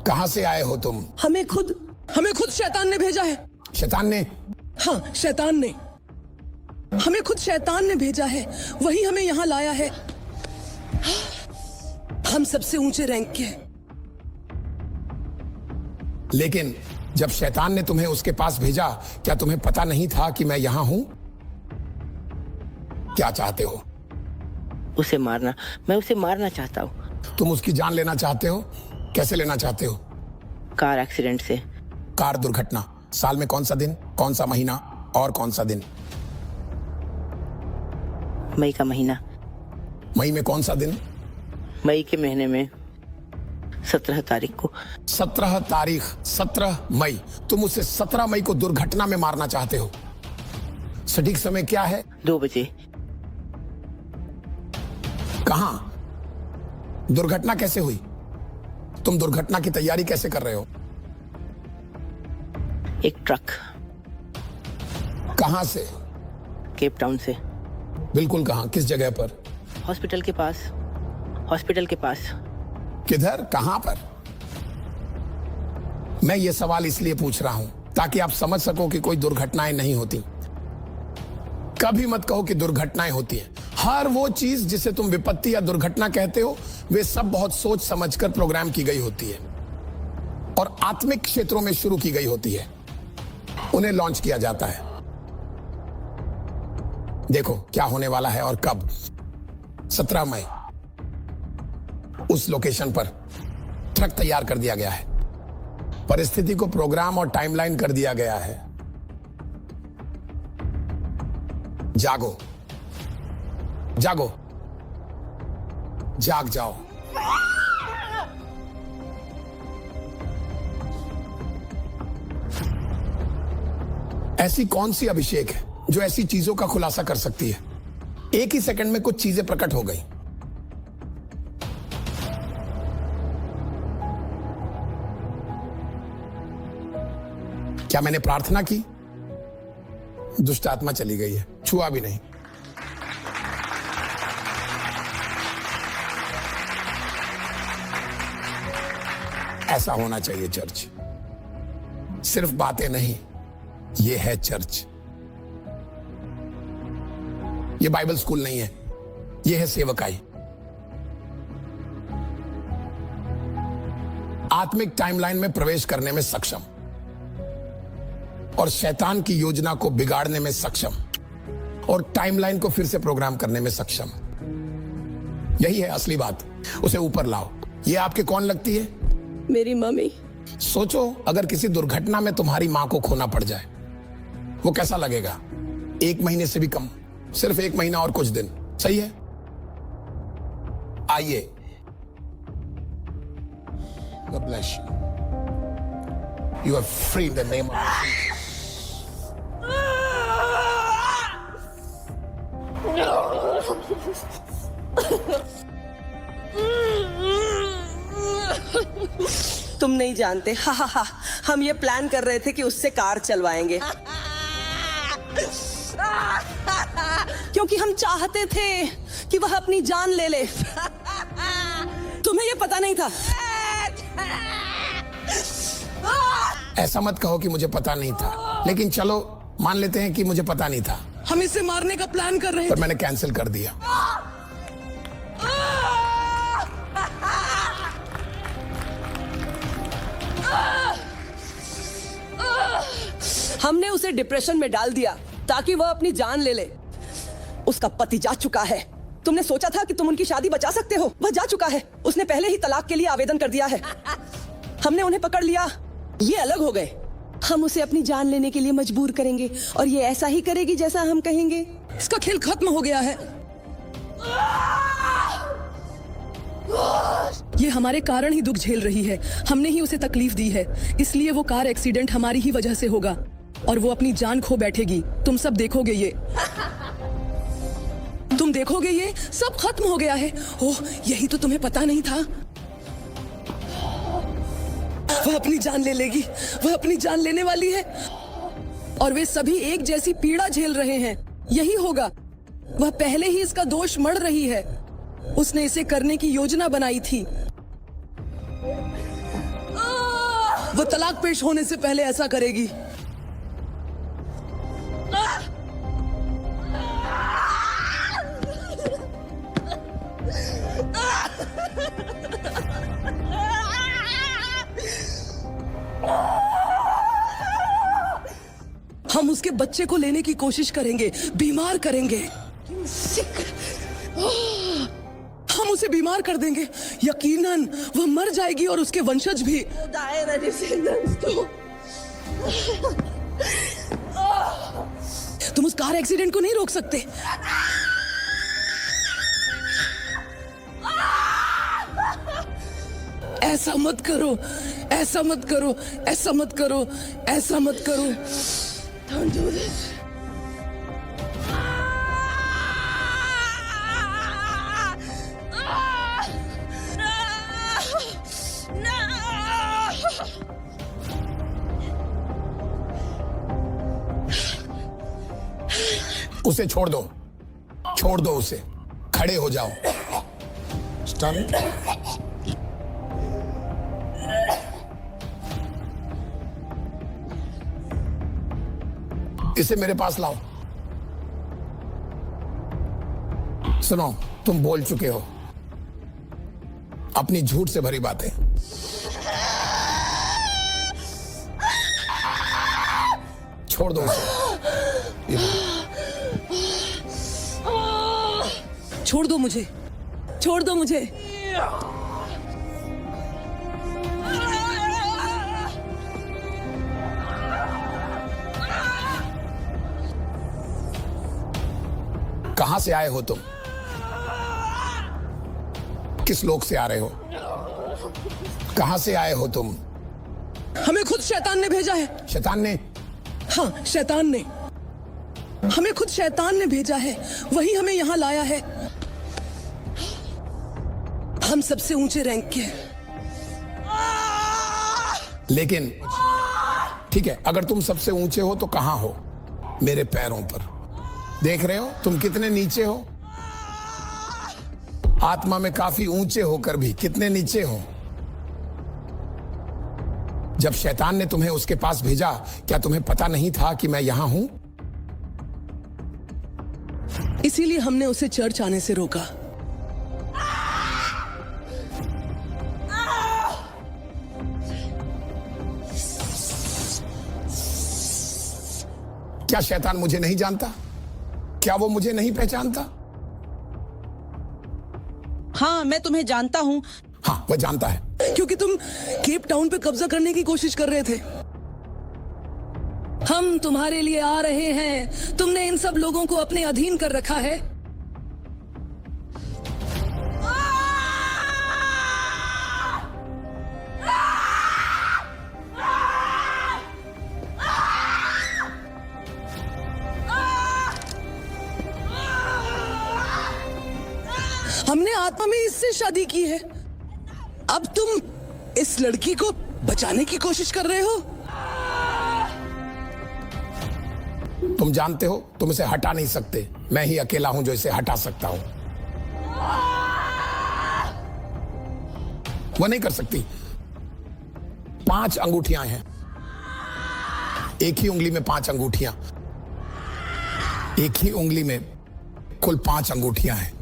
कहां से आए हो तुम? हमें खुद शैतान ने भेजा है। शैतान ने? हाँ, शैतान ने हमें खुद शैतान ने भेजा है। वही हमें यहाँ लाया है। हम सबसे ऊंचे रैंक के हैं। लेकिन जब शैतान ने तुम्हें उसके पास भेजा, क्या तुम्हें पता नहीं था कि मैं यहां हूं? क्या चाहते हो? उसे मारना। मैं उसे मारना चाहता हूँ। तुम उसकी जान लेना चाहते हो? कैसे लेना चाहते हो? कार एक्सीडेंट से। कार दुर्घटना। साल में कौन सा दिन, कौन सा महीना और कौन सा दिन? मई का महीना। मई में कौन सा दिन? मई के महीने में 17 तारीख को। 17 तारीख, 17 मई। तुम उसे 17 मई को दुर्घटना में मारना चाहते हो। सटीक समय क्या है? 2 बजे। कहां? दुर्घटना कैसे हुई? तुम दुर्घटना की तैयारी कैसे कर रहे हो? एक ट्रक। कहां से? केप टाउन से। बिल्कुल कहां? किस जगह पर? हॉस्पिटल के पास। हॉस्पिटल के पास। किधर? कहां पर? मैं ये सवाल इसलिए पूछ रहा हूं ताकि आप समझ सको कि कोई दुर्घटनाएं नहीं होती। कभी मत कहो कि दुर्घटनाएं होती हैं। हर वो चीज जिसे तुम विपत्ति या दुर्घटना कहते हो, वे सब बहुत सोच समझकर प्रोग्राम की गई होती है और आत्मिक क्षेत्रों में शुरू की गई होती है। उन्हें लॉन्च किया जाता है। देखो क्या होने वाला है और कब। 17 मई उस लोकेशन पर ट्रक तैयार कर दिया गया है। परिस्थिति को प्रोग्राम और टाइमलाइन कर दिया गया है। जागो, जागो, जाग जाओ। ऐसी कौन सी अभिषेक है जो ऐसी चीजों का खुलासा कर सकती है? एक ही सेकंड में कुछ चीजें प्रकट हो गई। क्या मैंने प्रार्थना की? दुष्ट आत्मा चली गई है, छुआ भी नहीं। ऐसा होना चाहिए चर्च। सिर्फ बातें नहीं, ये है चर्च। ये बाइबल स्कूल नहीं है, ये है सेवकाई। आत्मिक टाइमलाइन में प्रवेश करने में सक्षम और शैतान की योजना को बिगाड़ने में सक्षम और टाइमलाइन को फिर से प्रोग्राम करने में सक्षम। यही है असली बात। उसे ऊपर लाओ। ये आपके कौन लगती है? मेरी मम्मी। सोचो अगर किसी दुर्घटना में तुम्हारी मां को खोना पड़ जाए, वो कैसा लगेगा? 1 महीने से भी कम, सिर्फ 1 महीना और कुछ दिन। सही है? आइए। God bless you. You are free in the name of Jesus. तुम नहीं जानते, हा हा हा, हम ये प्लान कर रहे थे कि उससे कार चलवाएंगे क्योंकि हम चाहते थे कि वह अपनी जान ले ले। तुम्हें ये पता नहीं था? ऐसा मत कहो कि मुझे पता नहीं था, लेकिन चलो मान लेते हैं कि मुझे पता नहीं था। हम इसे मारने का प्लान कर रहे हैं, पर मैंने कैंसिल कर दिया। हमने उसे डिप्रेशन में डाल दिया ताकि वह अपनी जान ले ले। उसका पति जा चुका है। तुमने सोचा था कि तुम उनकी शादी बचा सकते हो? वह जा चुका है। उसने पहले ही तलाक के लिए आवेदन कर दिया है। हमने उन्हें पकड़ लिया। ये अलग हो गए। हम उसे अपनी जान लेने के लिए मजबूर करेंगे और ये ऐसा ही करेगी जैसा हम कहेंगे। इसका खेल खत्म हो गया है। ये हमारे कारण ही दुख झेल रही है। हमने ही उसे तकलीफ दी है, इसलिए वो कार एक्सीडेंट हमारी ही वजह से होगा और वो अपनी जान खो बैठेगी। तुम सब देखोगे ये। तुम देखोगे ये सब खत्म हो गया है। ओह, यही तो तुम्हें पता नहीं था। वह अपनी जान ले लेगी। वह अपनी जान लेने वाली है और वे सभी एक जैसी पीड़ा झेल रहे हैं। यही होगा। वह पहले ही इसका दोष मढ़ रही है। उसने इसे करने की योजना बनाई थी। वो तलाक पेश होने से पहले ऐसा करेगी। हम उसके बच्चे को लेने की कोशिश करेंगे, बीमार करेंगे। हम उसे बीमार कर देंगे। यकीनन वह मर जाएगी और उसके वंशज भी। तुम उस कार एक्सीडेंट को नहीं रोक सकते। ऐसा मत करो, ऐसा मत करो, ऐसा मत करो, ऐसा मत करो। Don't do this. उसे छोड़ दो, छोड़ दो उसे। खड़े हो जाओ। स्टैंड। इसे मेरे पास लाओ। सुनो, तुम बोल चुके हो अपनी झूठ से भरी बातें। छोड़ दो उसे। छोड़ दो मुझे, छोड़ दो मुझे। कहां से आए हो तुम? किस लोक से आ रहे हो? कहां से आए हो तुम? हमें खुद शैतान ने भेजा है। शैतान ने? हाँ, शैतान ने हमें खुद शैतान ने भेजा है। वही हमें यहां लाया है। हम सबसे ऊंचे रैंक के हैं। लेकिन ठीक है, अगर तुम सबसे ऊंचे हो तो कहां हो? मेरे पैरों पर। देख रहे हो तुम कितने नीचे हो? आत्मा में काफी ऊंचे होकर भी कितने नीचे हो। जब शैतान ने तुम्हें उसके पास भेजा, क्या तुम्हें पता नहीं था कि मैं यहां हूं? इसीलिए हमने उसे चर्च आने से रोका। क्या शैतान मुझे नहीं जानता? क्या वो मुझे नहीं पहचानता? हाँ, मैं तुम्हें जानता हूँ। हाँ, वह जानता है। क्योंकि तुम केप टाउन पे कब्जा करने की कोशिश कर रहे थे। हम तुम्हारे लिए आ रहे हैं। तुमने इन सब लोगों को अपने अधीन कर रखा है। हमने आत्मा में इससे शादी की है। अब तुम इस लड़की को बचाने की कोशिश कर रहे हो। तुम जानते हो तुम इसे हटा नहीं सकते। मैं ही अकेला हूं जो इसे हटा सकता हूं। वह नहीं कर सकती। 5 अंगूठियां हैं। एक ही उंगली में 5 अंगूठियां। एक ही उंगली में कुल 5 अंगूठियां हैं।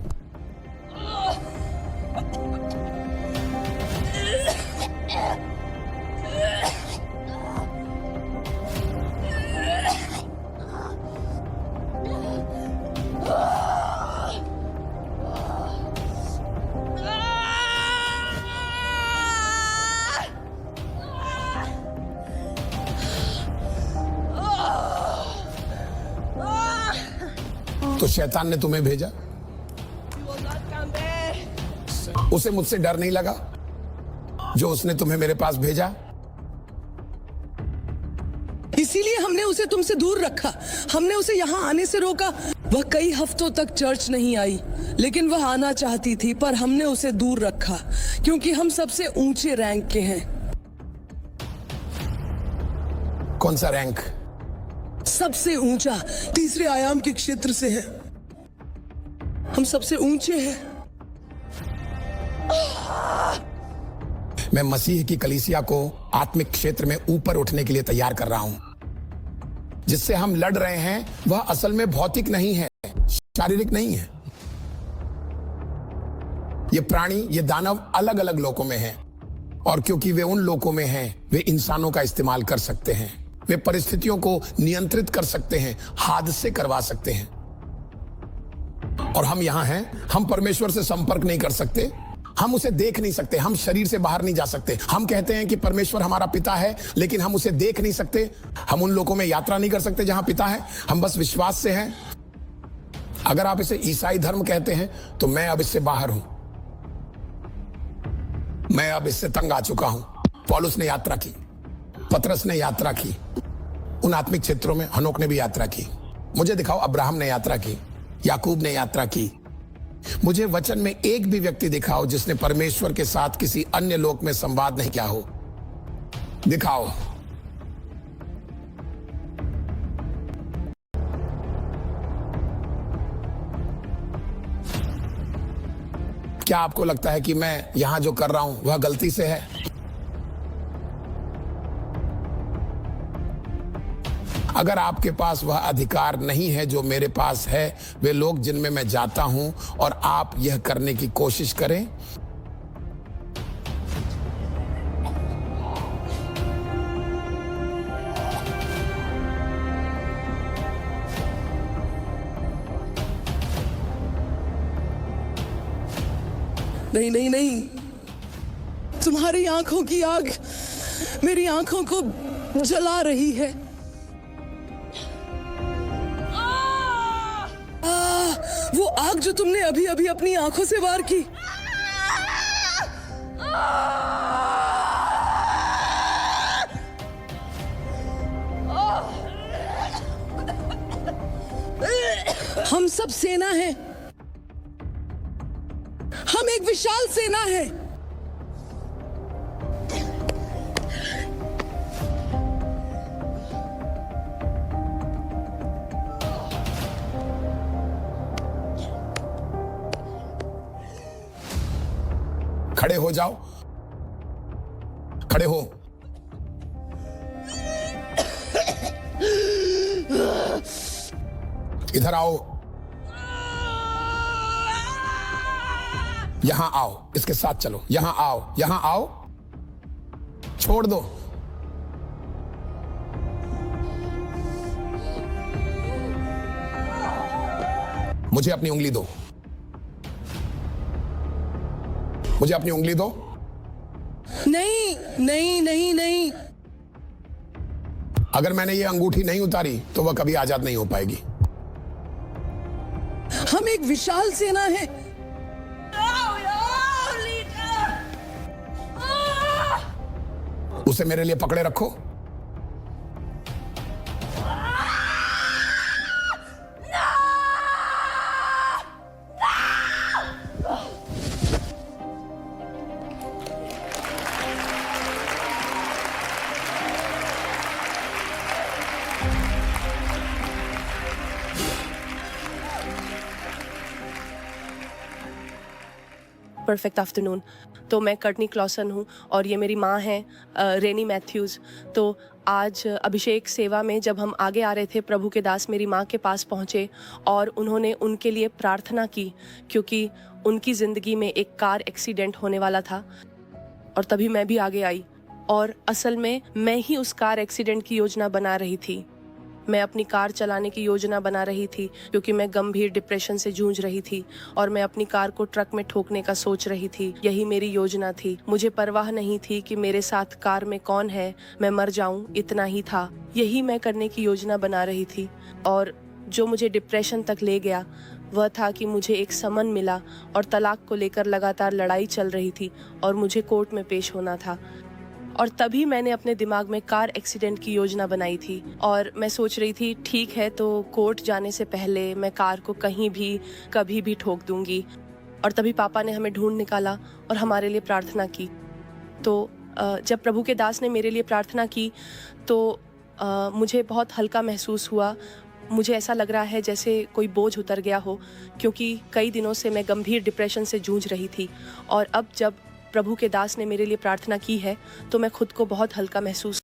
तो शैतान ने तुम्हें भेजा। उसे मुझसे डर नहीं लगा जो उसने तुम्हें मेरे पास भेजा? इसीलिए हमने उसे तुमसे दूर रखा। हमने उसे यहाँ आने से रोका। वह कई हफ्तों तक चर्च नहीं आई, लेकिन वह आना चाहती थी, पर हमने उसे दूर रखा क्योंकि हम सबसे ऊंचे रैंक के हैं। कौन सा रैंक? सबसे ऊंचा, तीसरे आयाम के क्षेत्र से है। हम सबसे ऊंचे हैं। मैं मसीह की कलीसिया को आत्मिक क्षेत्र में ऊपर उठने के लिए तैयार कर रहा हूं। जिससे हम लड़ रहे हैं वह असल में भौतिक नहीं है, शारीरिक नहीं है। ये प्राणी, ये दानव अलग अलग लोकों में हैं, और क्योंकि वे उन लोकों में हैं, वे इंसानों का इस्तेमाल कर सकते हैं। वे परिस्थितियों को नियंत्रित कर सकते हैं, हादसे करवा सकते हैं। और हम यहां हैं, हम परमेश्वर से संपर्क नहीं कर सकते, हम उसे देख नहीं सकते, हम शरीर से बाहर नहीं जा सकते। हम कहते हैं कि परमेश्वर हमारा पिता है, लेकिन हम उसे देख नहीं सकते। हम उन लोगों में यात्रा नहीं कर सकते जहां पिता है। हम बस विश्वास से हैं। अगर आप इसे ईसाई धर्म कहते हैं तो मैं अब इससे बाहर हूं। मैं अब इससे तंग आ चुका हूं। पौलुस ने यात्रा की, पतरस ने यात्रा की, उन आत्मिक क्षेत्रों में हनोक ने भी यात्रा की। मुझे दिखाओ, अब्राहम ने यात्रा की, याकूब ने यात्रा की। मुझे वचन में एक भी व्यक्ति दिखाओ जिसने परमेश्वर के साथ किसी अन्य लोक में संवाद नहीं किया हो। दिखाओ। क्या आपको लगता है कि मैं यहां जो कर रहा हूं वह गलती से है? अगर आपके पास वह अधिकार नहीं है जो मेरे पास है, वे लोग जिनमें मैं जाता हूं, और आप यह करने की कोशिश करें, नहीं नहीं नहीं, तुम्हारी आंखों की आग मेरी आंखों को जला रही है। वो आग जो तुमने अभी अभी अपनी आंखों से वार की। हम सब सेना हैं। हम एक विशाल सेना है। खड़े हो जाओ, खड़े हो। इधर आओ, यहां आओ, इसके साथ चलो। यहां आओ, यहां आओ, छोड़ दो। मुझे अपनी उंगली दो, मुझे अपनी उंगली दो। नहीं नहीं नहीं नहीं, अगर मैंने ये अंगूठी नहीं उतारी तो वह कभी आजाद नहीं हो पाएगी। हम एक विशाल सेना है। उसे मेरे लिए पकड़े रखो। Perfect afternoon. तो मैं कर्टनी क्लॉसन हूँ और ये मेरी माँ हैं रेनी मैथ्यूज़। तो आज अभिषेक सेवा में जब हम आगे आ रहे थे, प्रभु के दास मेरी माँ के पास पहुँचे और उन्होंने उनके लिए प्रार्थना की, क्योंकि उनकी ज़िंदगी में एक कार एक्सीडेंट होने वाला था। और तभी मैं भी आगे आई, और असल में मैं ही उस कार एक्सीडेंट की योजना बना रही थी। मैं अपनी कार चलाने की योजना बना रही थी, क्योंकि मैं गंभीर डिप्रेशन से जूझ रही थी और मैं अपनी कार को ट्रक में ठोकने का सोच रही थी। यही मेरी योजना थी। मुझे परवाह नहीं थी कि मेरे साथ कार में कौन है, मैं मर जाऊं, इतना ही था। यही मैं करने की योजना बना रही थी। और जो मुझे डिप्रेशन तक ले गया वह था कि मुझे एक समन मिला और तलाक को लेकर लगातार लड़ाई चल रही थी और मुझे कोर्ट में पेश होना था। और तभी मैंने अपने दिमाग में कार एक्सीडेंट की योजना बनाई थी और मैं सोच रही थी, ठीक है, तो कोर्ट जाने से पहले मैं कार को कहीं भी कभी भी ठोक दूंगी। और तभी पापा ने हमें ढूंढ निकाला और हमारे लिए प्रार्थना की। तो जब प्रभु के दास ने मेरे लिए प्रार्थना की तो मुझे बहुत हल्का महसूस हुआ। मुझे ऐसा लग रहा है जैसे कोई बोझ उतर गया हो, क्योंकि कई दिनों से मैं गंभीर डिप्रेशन से जूझ रही थी। और अब जब प्रभु के दास ने मेरे लिए प्रार्थना की है तो मैं खुद को बहुत हल्का महसूस